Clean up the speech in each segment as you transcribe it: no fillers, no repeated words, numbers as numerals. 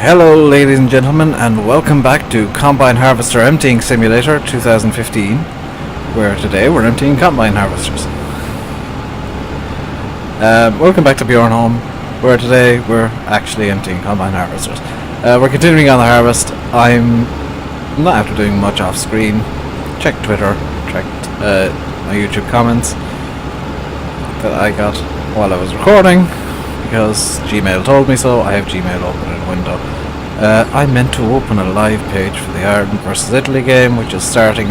Hello ladies and gentlemen, and welcome back to Combine Harvester Emptying Simulator 2015, where today we're emptying combine harvesters. Welcome back to Bjornholm, where today we're actually emptying combine harvesters. We're continuing on the harvest. I'm not after doing much off screen. Checked Twitter, checked my YouTube comments that I got while I was recording, because Gmail told me so. I have Gmail open in a window. I meant to open a live page for the Ireland vs Italy game, which is starting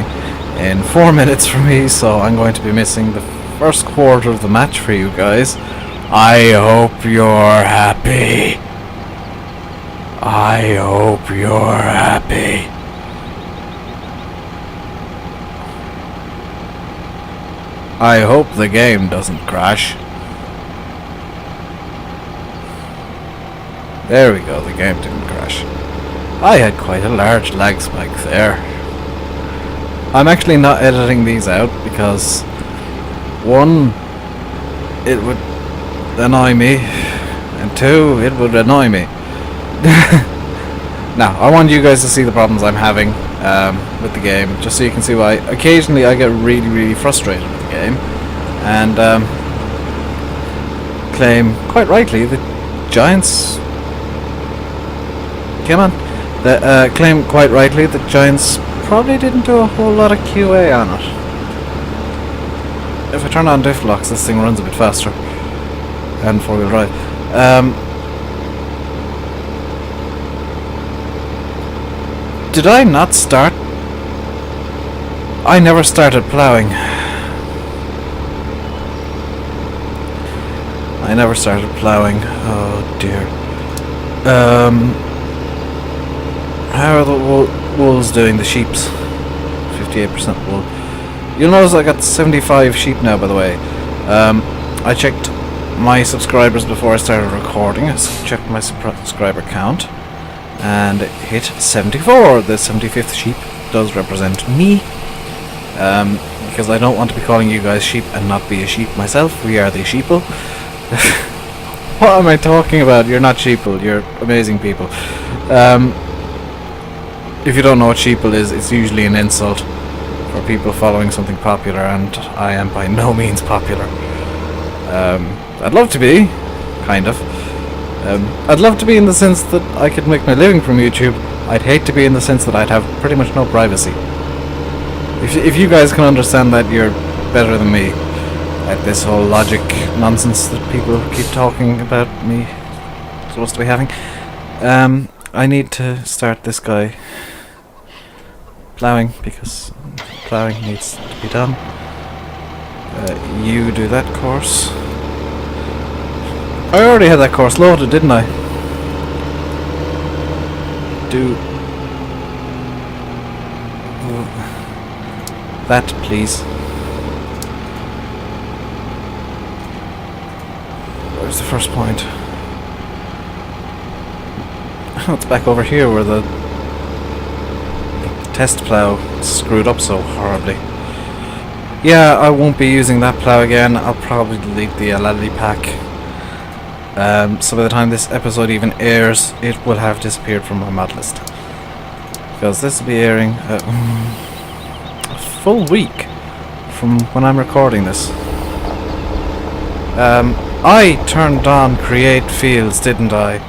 in 4 minutes for me, so I'm going to be missing the first quarter of the match for you guys. I hope you're happy. I hope you're happy. I hope the game doesn't crash. There we go, the game didn't crash. I had quite a large lag spike there. I'm actually not editing these out because, one, it would annoy me, and two, it would annoy me. Now, I want you guys to see the problems I'm having with the game, just so you can see why. Occasionally I get really frustrated with the game, and claim, quite rightly, that Giants... Come on. Claim quite rightly that Giants probably didn't do a whole lot of QA on it. If I turn on diff locks, this thing runs a bit faster. And four-wheel drive. Did I not start? I never started ploughing. I never started ploughing. Oh dear. How are the wolves doing, the sheeps? 58% wool. You'll notice I got 75 sheep now, by the way. I checked my subscribers before I started recording. I checked my subscriber count, and it hit 74. The 75th sheep does represent me, because I don't want to be calling you guys sheep and not be a sheep myself. We are the sheeple. What am I talking about? You're not sheeple, you're amazing people. If you don't know what sheeple is, it's usually an insult for people following something popular, and I am by no means popular. I'd love to be, kind of. I'd love to be in the sense that I could make my living from YouTube. I'd hate to be in the sense that I'd have pretty much no privacy. If you guys can understand that, you're better than me at this whole logic nonsense that people keep talking about me supposed to be having. I need to start this guy ploughing, because ploughing needs to be done. You do that course. I already had that course loaded, didn't I? Do that, please. Where's the first point? Oh, it's back over here where the test plough screwed up so horribly. Yeah, I won't be using that plough again. I'll probably delete the Lally pack. So by the time this episode even airs, it will have disappeared from my mod list. Because this will be airing a full week from when I'm recording this. I turned on create fields, didn't I?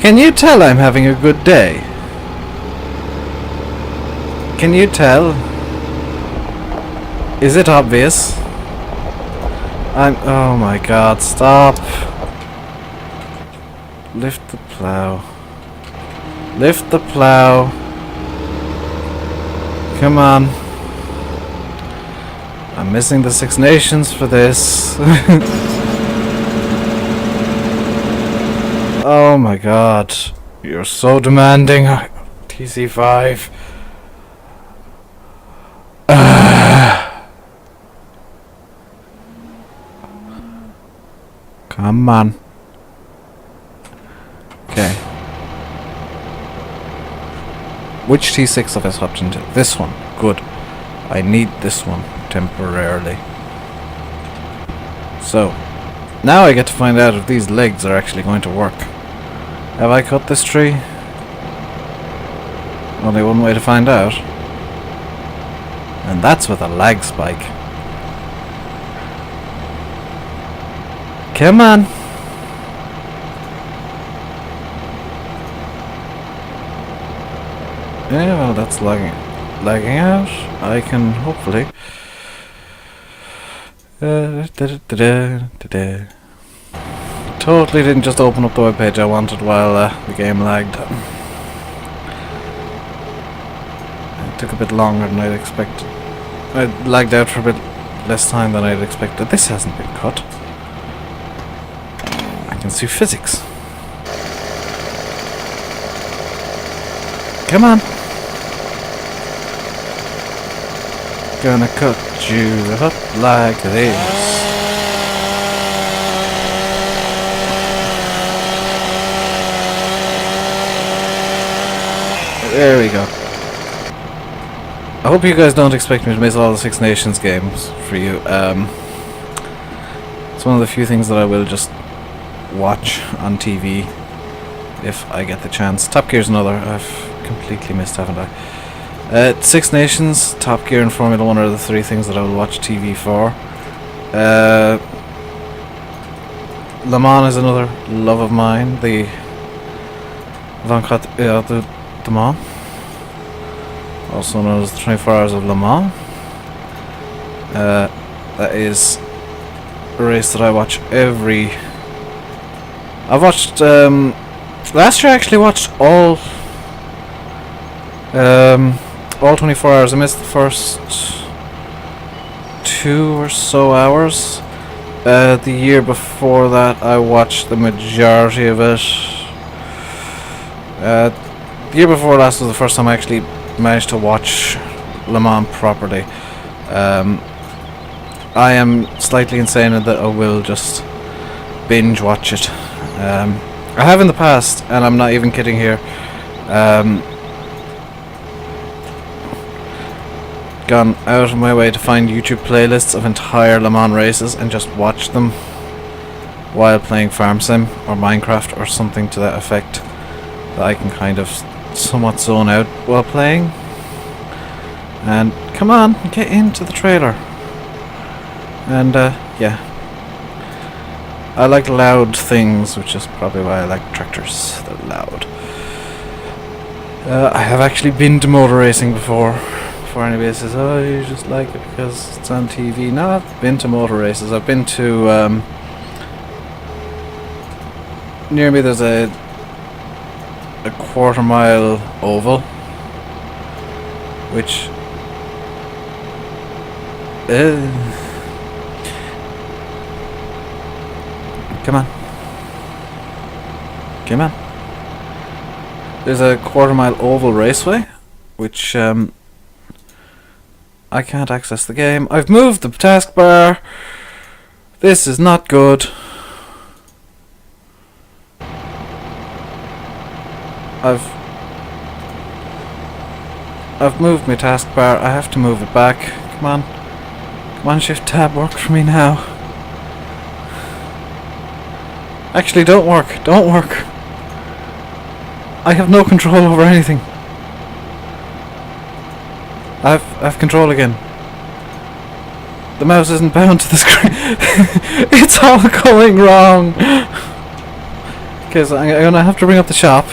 Can you tell I'm having a good day? Can you tell? Is it obvious? Oh my god, stop. Lift the plough. Lift the plough. Come on. I'm missing the Six Nations for this. Oh my god. You're so demanding. TC5. Come on. Okay. Which T6 have I swapped into? This one. Good. I need this one temporarily. So, now I get to find out if these legs are actually going to work. Have I cut this tree? Only one way to find out. And that's with a lag spike. Come on! Yeah, well, that's lagging out. I can hopefully... Totally didn't just open up the webpage I wanted while the game lagged. It took a bit longer than I'd expected. I lagged out for a bit less time than I'd expected. This hasn't been cut. I can see physics. Come on. Gonna cut you up like this. There we go. I hope you guys don't expect me to miss all the Six Nations games for you. It's one of the few things that I will just watch on TV if I get the chance. Top Gear's another. I've completely missed, haven't I? Six Nations, Top Gear and Formula 1 are the three things that I will watch TV for. Le Mans is another love of mine. The 24 de Mans, also known as the 24 Hours of Le Mans. That is a race that I watch every... I've watched... last year I actually watched all 24 hours. I missed the first 2 or so hours. The year before that I watched the majority of it. The year before last was the first time I actually managed to watch Le Mans properly. I am slightly insane in that I will just binge watch it. I have in the past, and I'm not even kidding here. Gone out of my way to find YouTube playlists of entire Le Mans races and just watch them while playing Farm Sim or Minecraft or something to that effect, that I can kind of somewhat zone out while playing. And come on, get into the trailer. And yeah, I like loud things, which is probably why I like tractors. They're loud. I have actually been to motor racing before anybody says, oh, you just like it because it's on TV. No, I've been to motor races. I've been to near me there's a quarter-mile oval, which come on. Come on. There's a quarter-mile oval raceway, which I can't access the game. I've moved the taskbar. This is not good. I've moved my taskbar. I have to move it back. Come on. Come on, Shift Tab, work for me now. Actually, don't work. Don't work. I have no control over anything. I've control again. The mouse isn't bound to the screen. It's all going wrong. Okay, so I'm gonna have to bring up the shop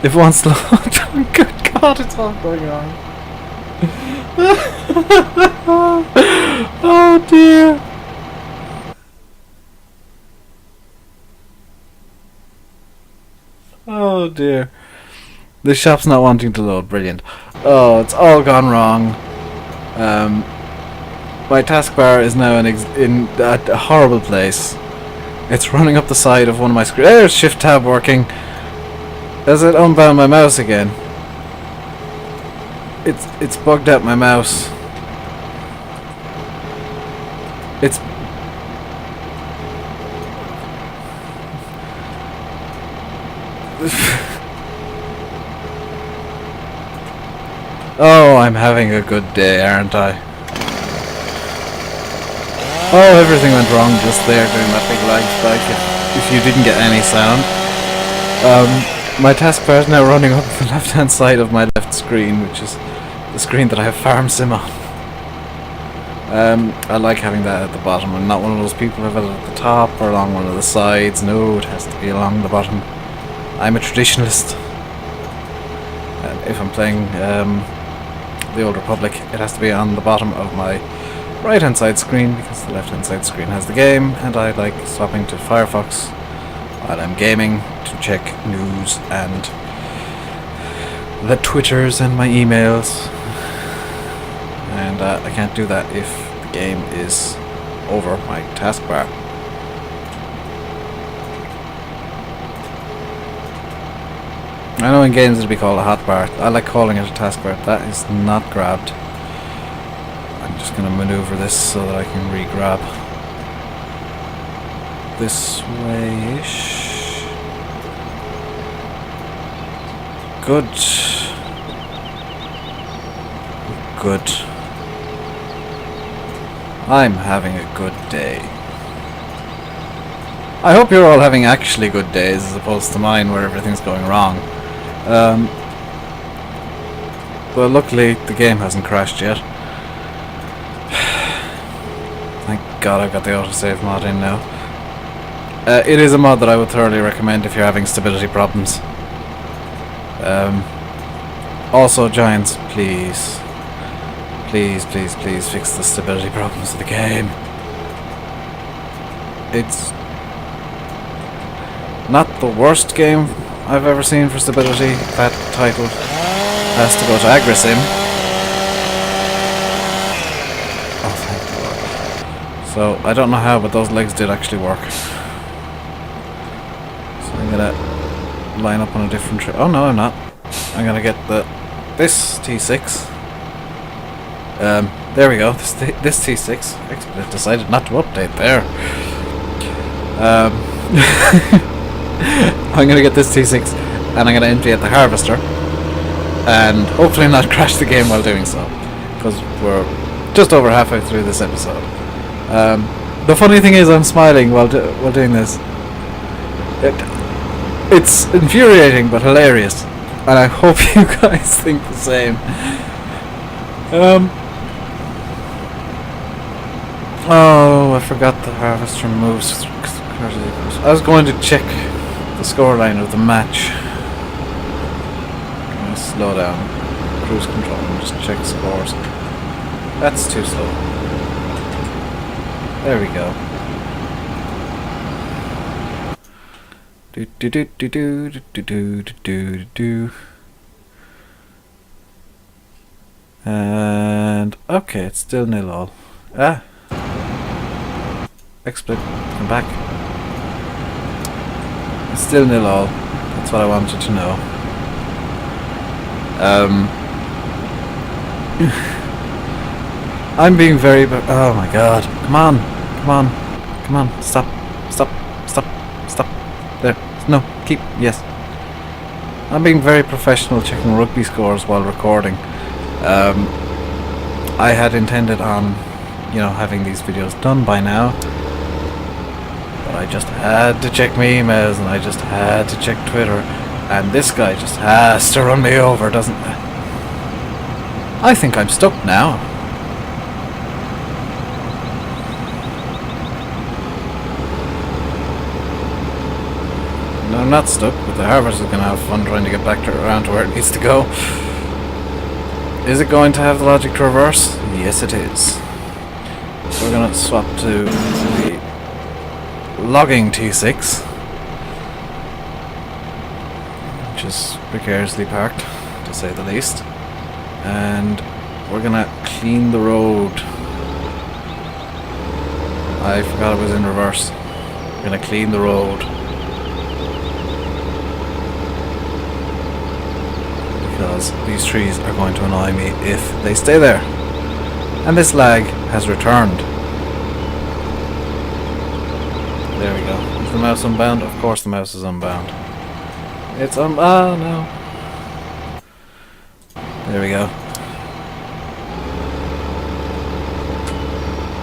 if it wants to load. Good God, it's all going wrong. Oh dear. Oh dear. The shop's not wanting to load. Brilliant. Oh, it's all gone wrong. My taskbar is now in a horrible place. It's running up the side of one of my screens. There's Shift Tab working. As it unbound my mouse again. It's bugged out my mouse. It's Oh, I'm having a good day, aren't I? Oh, everything went wrong just there during that big lag spike, if you didn't get any sound. My taskbar is now running up the left hand side of my left screen, which is the screen that I have Farm Sim on. I like having that at the bottom. I'm not one of those people who have it at the top or along one of the sides. No, it has to be along the bottom. I'm a traditionalist. If I'm playing the Old Republic, it has to be on the bottom of my right hand side screen, because the left hand side screen has the game, and I like swapping to Firefox while I'm gaming to check news and the Twitters and my emails. And I can't do that if the game is over my taskbar. I know in games it'll be called a hotbar. I like calling it a taskbar. That is not grabbed. I'm just going to maneuver this so that I can re-grab this way-ish. Good. Good. I'm having a good day. I hope you're all having actually good days as opposed to mine where everything's going wrong. Well, luckily the game hasn't crashed yet. Thank God I've got the autosave mod in now. It is a mod that I would thoroughly recommend if you're having stability problems. Also, Giants, please. Please, please, please fix the stability problems of the game. It's not the worst game I've ever seen for stability. That title has to go to Agrasim. Oh, thank God. So, I don't know how, but those legs did actually work. So I'm gonna line up on a different tree. Oh no, I'm not. I'm gonna get this T6. There we go. This T6. XSplit decided not to update there. I'm gonna get this T6 and I'm gonna empty out the harvester and hopefully not crash the game while doing so, because we're just over halfway through this episode. The funny thing is I'm smiling while doing this. It's infuriating but hilarious, and I hope you guys think the same. Oh, I forgot the harvester moves. I was going to check the scoreline of the match. I'm going to slow down cruise control and just check scores. That's too slow. There we go. Do do do do do do do do do. And okay, it's still 0-all. XSplit, come back. It's still 0-all. That's what I wanted to know. I'm being very. Oh my God! Come on! Come on! Come on! Stop! Stop! Stop! Stop! There! No! Keep! Yes. I'm being very professional, checking rugby scores while recording. I had intended on, having these videos done by now. But I just had to check my emails, and I just had to check Twitter, and this guy just has to run me over, doesn't he? I think I'm stuck now. No, I'm not stuck, but the harvest is going to have fun trying to get back around to where it needs to go. Is it going to have the logic to reverse? Yes, it is. So we're going to swap to the logging T6, which is precariously parked, to say the least, and we're gonna clean the road. I forgot it was in reverse. We're gonna clean the road because these trees are going to annoy me if they stay there, and this lag has returned. There we go. Is the mouse unbound? Of course the mouse is unbound. It's oh no. There we go.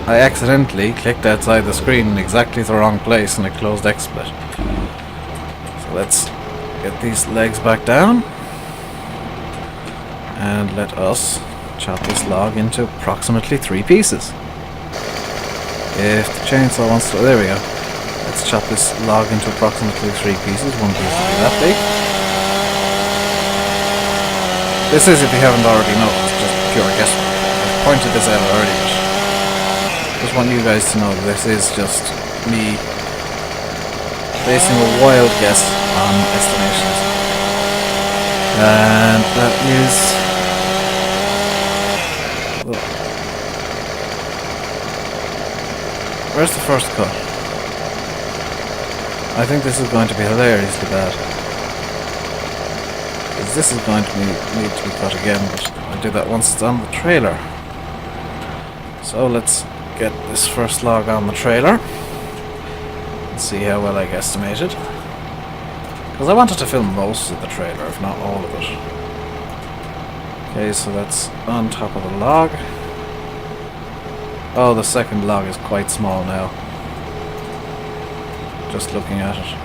I accidentally clicked outside the screen in exactly the wrong place and it closed XSplit. So let's get these legs back down and let us chop this log into approximately 3 pieces. If the chainsaw wants to... there we go. Let's chop this log into approximately 3 pieces. One piece will be that big. This is, if you haven't already noticed, just pure guesswork. I've pointed this out already, but just want you guys to know that this is just me basing a wild guess on estimations. And that is... well, where's the first cut? I think this is going to be hilariously bad. Because this is going to need to be cut again, but I'll do that once it's on the trailer. So let's get this first log on the trailer and see how well I guesstimated. Because I wanted to film most of the trailer, if not all of it. Okay, so that's on top of the log. Oh, the second log is quite small now. Just looking at it.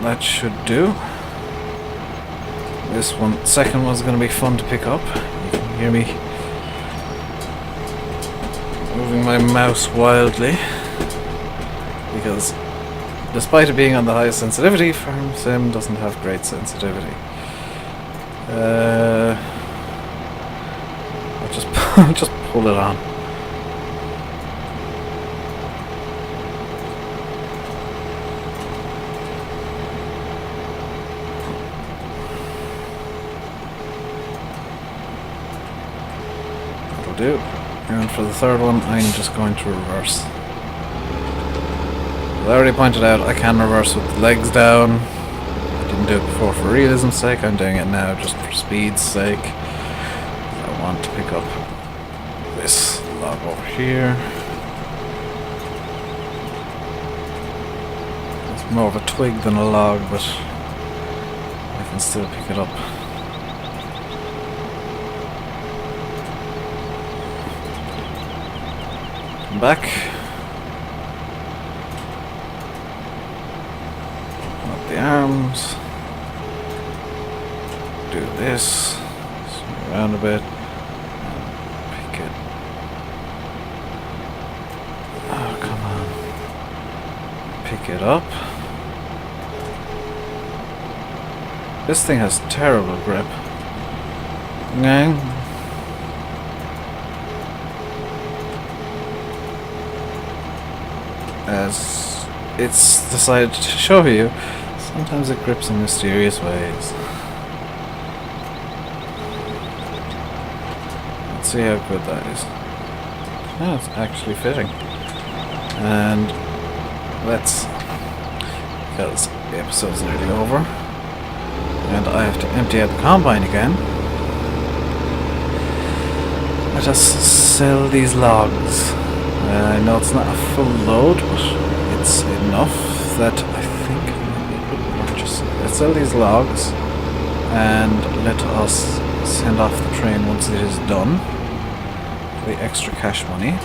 That should do. This one, second one's going to be fun to pick up. You can hear me moving my mouse wildly, because despite it being on the highest sensitivity, Farm Sim doesn't have great sensitivity. I'll just pull it on. That'll do. And for the third one, I'm just going to reverse. As I already pointed out, I can reverse with the legs down. I didn't do it before for realism's sake. I'm doing it now just for speed's sake. I want to pick up this log over here. It's more of a twig than a log, but I can still pick it up. Come back. Up the arms. Do this. Swing around a bit. And pick it. Oh, come on. Pick it up. This thing has terrible grip. Ngang. As it's decided to show you, sometimes it grips in mysterious ways. Let's see how good that is. Oh, it's actually fitting. And let's, because the episode's nearly over, and I have to empty out the combine again, let us sell these logs. I know it's not a full load, but it's enough that I think I might be able to purchase. Let's sell these logs and let us send off the train once it is done for the extra cash money.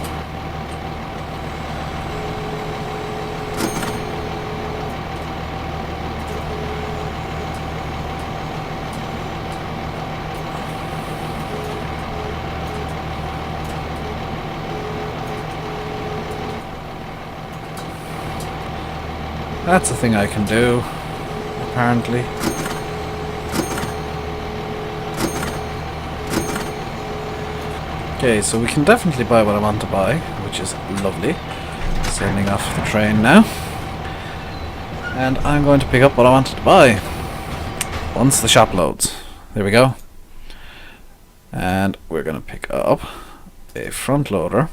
That's a thing I can do, apparently. Okay, so we can definitely buy what I want to buy, which is lovely. Sending off the train now. And I'm going to pick up what I wanted to buy once the shop loads. There we go. And we're going to pick up a front loader.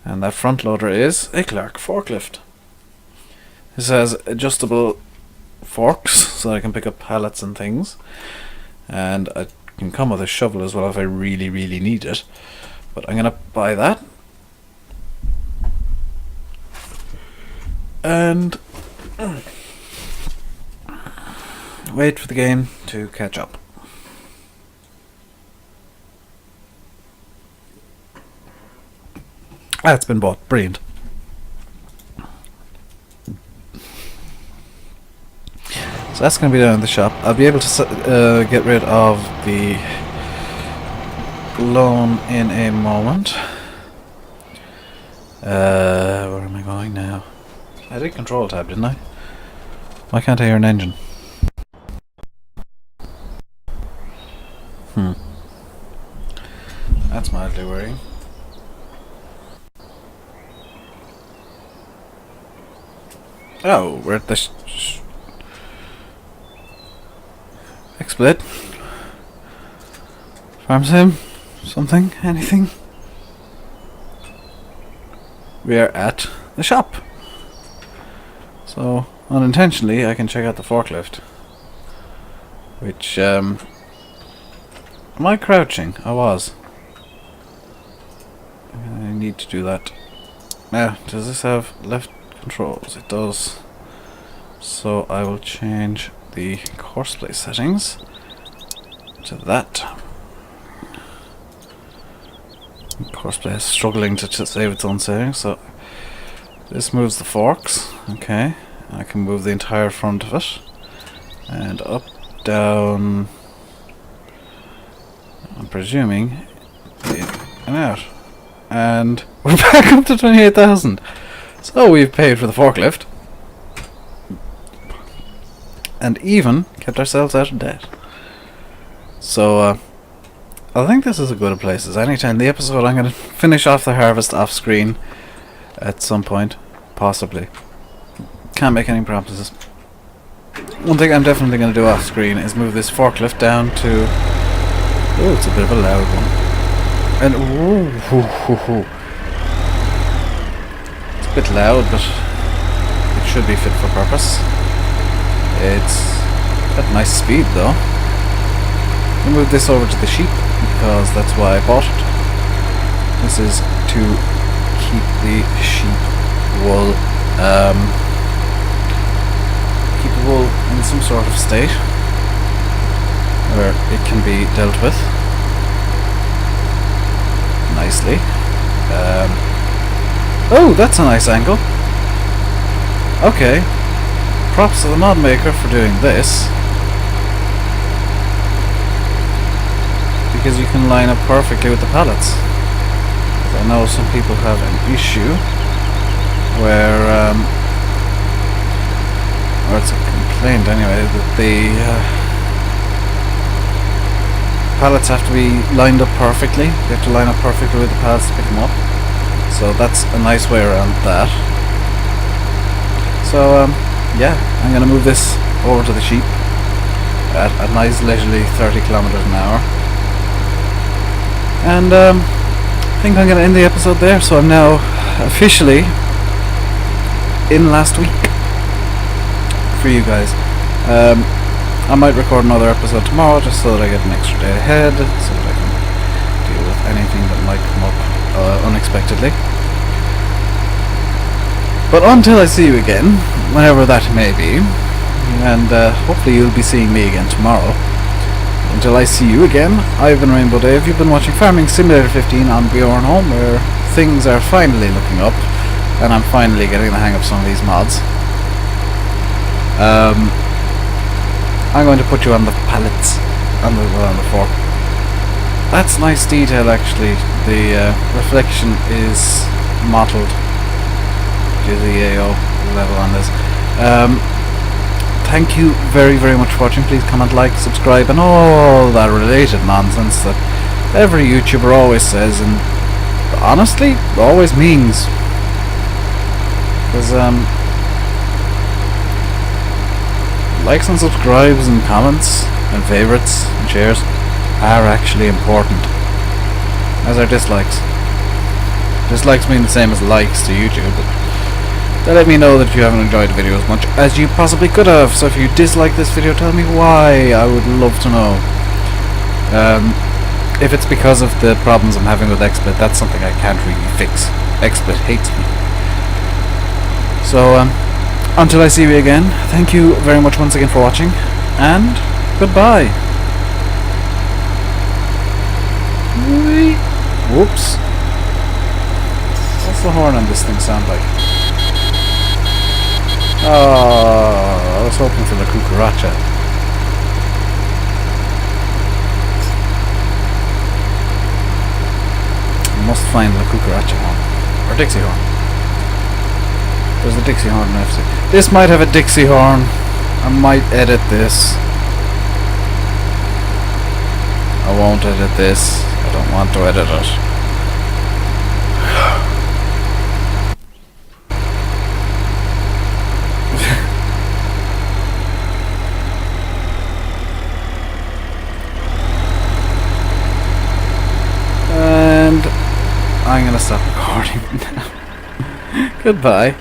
And that front loader is a Clark forklift. This has adjustable forks so I can pick up pallets and things, and I can come with a shovel as well if I really need it, but I'm gonna buy that. And wait for the game to catch up. It's been bought. Brilliant. So that's going to be down in the shop. I'll be able to get rid of the loan in a moment. Where am I going now? I did control tab, didn't I? Why can't I hear an engine? That's mildly worrying. Oh, we're at the XSplit. Farm sim? Something? Anything? We are at the shop. So, unintentionally, I can check out the forklift. Which, am I crouching? I was. I need to do that. Now, does this have left controls? It does. So I will change the horseplay settings to that. Horseplay is struggling to save its own settings, so this moves the forks. Okay, I can move the entire front of it, and up, down. I'm presuming in and out, and we're back up to 28,000. So we've paid for the forklift and even kept ourselves out of debt. So I think this is as good a place as any time. The episode, I'm going to finish off the harvest off screen at some point, possibly. Can't make any promises. One thing I'm definitely going to do off screen is move this forklift down to... Oh, it's a bit of a loud one. And ooh, it's a bit loud, but it should be fit for purpose. It's at nice speed though. I'll move this over to the sheep because that's why I bought it. This is to keep the sheep wool, keep the wool in some sort of state where it can be dealt with nicely. Oh, that's a nice angle. Okay. Props to the mod maker for doing this. Because you can line up perfectly with the pallets. I know some people have an issue where or it's a complaint anyway, that the pallets have to be lined up perfectly. You have to line up perfectly with the pallets to pick them up. So that's a nice way around that. So yeah, I'm going to move this over to the sheep at a nice leisurely 30 kilometers an hour. And I think I'm going to end the episode there. So I'm now officially in last week for you guys. I might record another episode tomorrow just so that I get an extra day ahead, so that I can deal with anything that might come up unexpectedly. But until I see you again, whenever that may be, and hopefully you'll be seeing me again tomorrow. Until I see you again, I've been Rainbow Dave. You've been watching Farming Simulator 15 on Bjornholm, where things are finally looking up, and I'm finally getting the hang of some of these mods. I'm going to put you on the pallets, on the fork. That's nice detail actually. The reflection is mottled to the AO level on this. Thank you very, very much for watching. Please comment, like, subscribe, and all that related nonsense that every YouTuber always says, and honestly, always means. Because, likes and subscribes and comments and favourites and shares are actually important. As are dislikes. Dislikes mean the same as likes to YouTube, but they let me know that you haven't enjoyed the video as much as you possibly could have. So if you dislike this video, tell me why. I would love to know. If it's because of the problems I'm having with XSplit, that's something I can't really fix. XSplit hates me. So until I see you again, thank you very much once again for watching. And goodbye. Whoops. What's the horn on this thing sound like? Oh, I was hoping for the cucaracha. I must find the cucaracha horn. Or Dixie horn. There's a Dixie horn in FC. This might have a Dixie horn. I might edit this. I won't edit this. I don't want to edit it. And I'm gonna stop recording now. Goodbye.